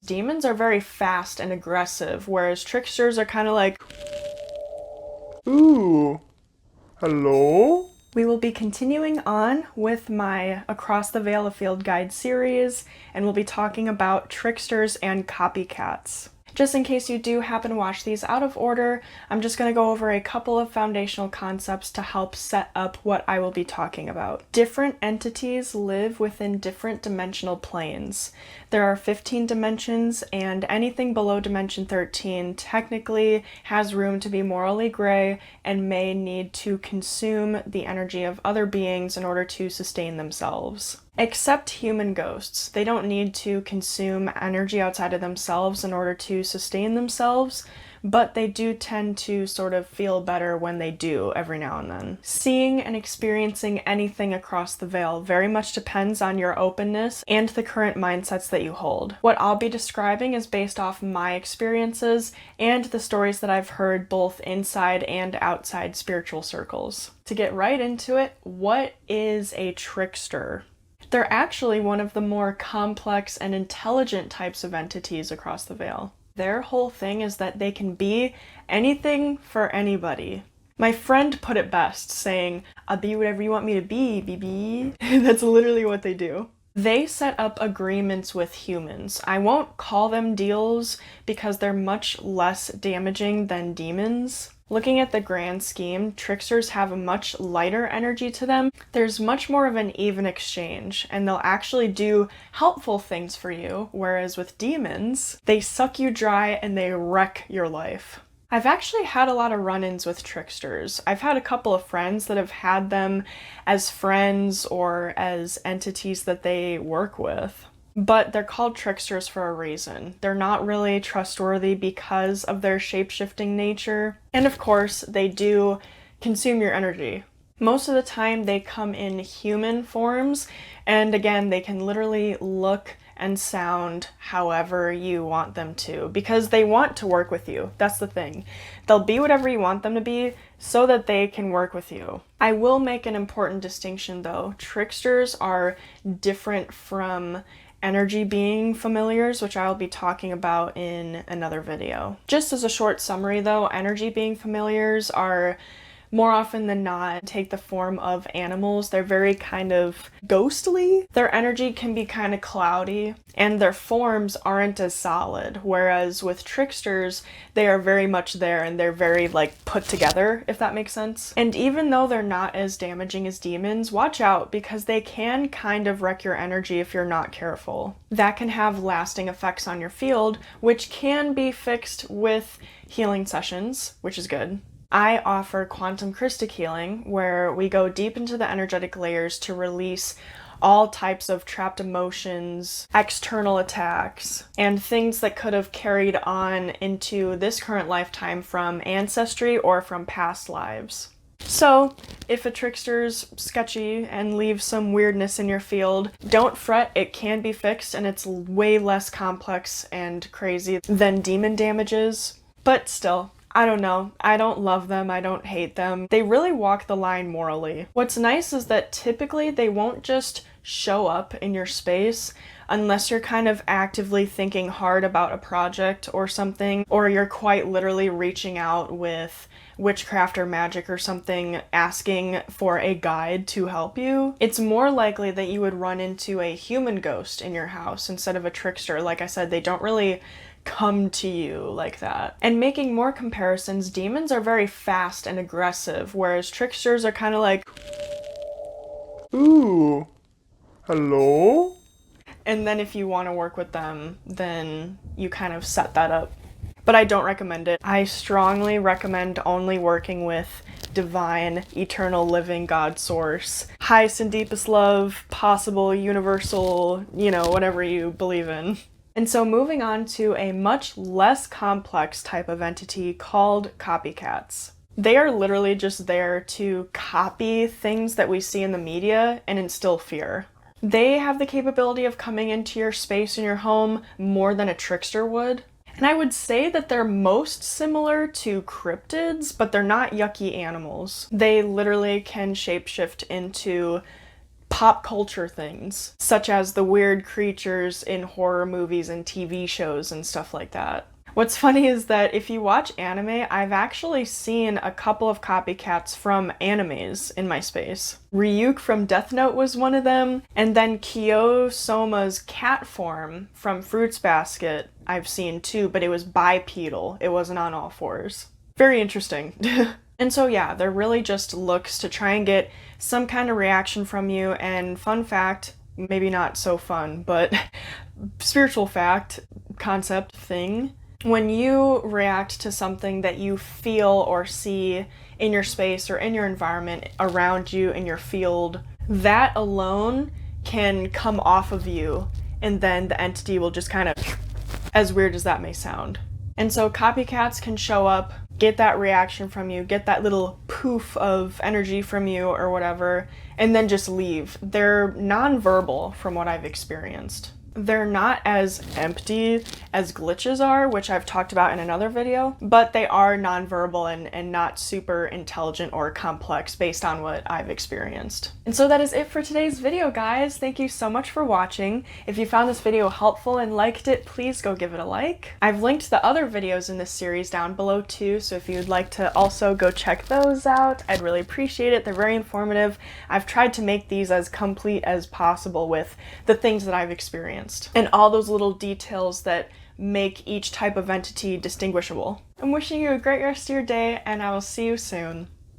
Demons are very fast and aggressive, whereas tricksters are kind of like, ooh, hello? We will be continuing on with my Across the Veil of Field Guide series, and we'll be talking about tricksters and copycats. Just in case you do happen to watch these out of order, I'm just going to go over a couple of foundational concepts to help set up what I will be talking about. Different entities live within different dimensional planes. There are 15 dimensions, and anything below dimension 13 technically has room to be morally gray and may need to consume the energy of other beings in order to sustain themselves. Except human ghosts. They don't need to consume energy outside of themselves in order to sustain themselves, but they do tend to sort of feel better when they do every now and then. Seeing and experiencing anything across the veil very much depends on your openness and the current mindsets that you hold. What I'll be describing is based off my experiences and the stories that I've heard both inside and outside spiritual circles. To get right into it, what is a trickster? They're actually one of the more complex and intelligent types of entities across the veil. Their whole thing is that they can be anything for anybody. My friend put it best, saying, "I'll be whatever you want me to be, BB." That's literally what they do. They set up agreements with humans. I won't call them deals because they're much less damaging than demons. Looking at the grand scheme, tricksters have a much lighter energy to them. There's much more of an even exchange, and they'll actually do helpful things for you, whereas with demons, they suck you dry and they wreck your life. I've actually had a lot of run-ins with tricksters. I've had a couple of friends that have had them as friends or as entities that they work with. But they're called tricksters for a reason. They're not really trustworthy because of their shape-shifting nature. And of course, they do consume your energy. Most of the time, they come in human forms, and again, they can literally look and sound however you want them to, because they want to work with you. That's the thing. They'll be whatever you want them to be so that they can work with you. I will make an important distinction though. Tricksters are different from energy being familiars, which I'll be talking about in another video. Just as a short summary though, energy being familiars are more often than not take the form of animals. They're very kind of ghostly. Their energy can be kind of cloudy, and their forms aren't as solid, whereas with tricksters, they are very much there and they're very like put together, if that makes sense. And even though they're not as damaging as demons, watch out because they can kind of wreck your energy if you're not careful. That can have lasting effects on your field, which can be fixed with healing sessions, which is good. I offer quantum crystic healing, where we go deep into the energetic layers to release all types of trapped emotions, external attacks, and things that could have carried on into this current lifetime from ancestry or from past lives. So, if a trickster's sketchy and leaves some weirdness in your field, don't fret, it can be fixed and it's way less complex and crazy than demon damages, but still, I don't know. I don't love them. I don't hate them. They really walk the line morally. What's nice is that typically they won't just show up in your space unless you're kind of actively thinking hard about a project or something, or you're quite literally reaching out with witchcraft or magic or something, asking for a guide to help you. It's more likely that you would run into a human ghost in your house instead of a trickster. Like I said, they don't really come to you like that. And making more comparisons, demons are very fast and aggressive, whereas tricksters are kind of like, ooh, hello? And then if you want to work with them, then you kind of set that up. But I don't recommend it. I strongly recommend only working with divine, eternal, living God source. Highest and deepest love, possible, universal, whatever you believe in. And so moving on to a much less complex type of entity called copycats. They are literally just there to copy things that we see in the media and instill fear. They have the capability of coming into your space in your home more than a trickster would. And I would say that they're most similar to cryptids, but they're not yucky animals. They literally can shapeshift into pop culture things, such as the weird creatures in horror movies and TV shows and stuff like that. What's funny is that if you watch anime, I've actually seen a couple of copycats from animes in my space. Ryuk from Death Note was one of them, and then Kyo Soma's cat form from Fruits Basket I've seen too, but it was bipedal. It wasn't on all fours. Very interesting. And so yeah, they're really just looks to try and get some kind of reaction from you, and fun fact, maybe not so fun, but spiritual fact, concept thing. When you react to something that you feel or see in your space or in your environment around you in your field, that alone can come off of you, and then the entity will just kind of, as weird as that may sound. And so copycats can show up, get that reaction from you, get that little poof of energy from you or whatever, and then just leave. They're non-verbal from what I've experienced. They're not as empty as glitches are, which I've talked about in another video, but they are nonverbal and not super intelligent or complex based on what I've experienced. And so that is it for today's video, guys. Thank you so much for watching. If you found this video helpful and liked it, please go give it a like. I've linked the other videos in this series down below too, so if you'd like to also go check those out, I'd really appreciate it. They're very informative. I've tried to make these as complete as possible with the things that I've experienced and all those little details that make each type of entity distinguishable. I'm wishing you a great rest of your day, and I will see you soon.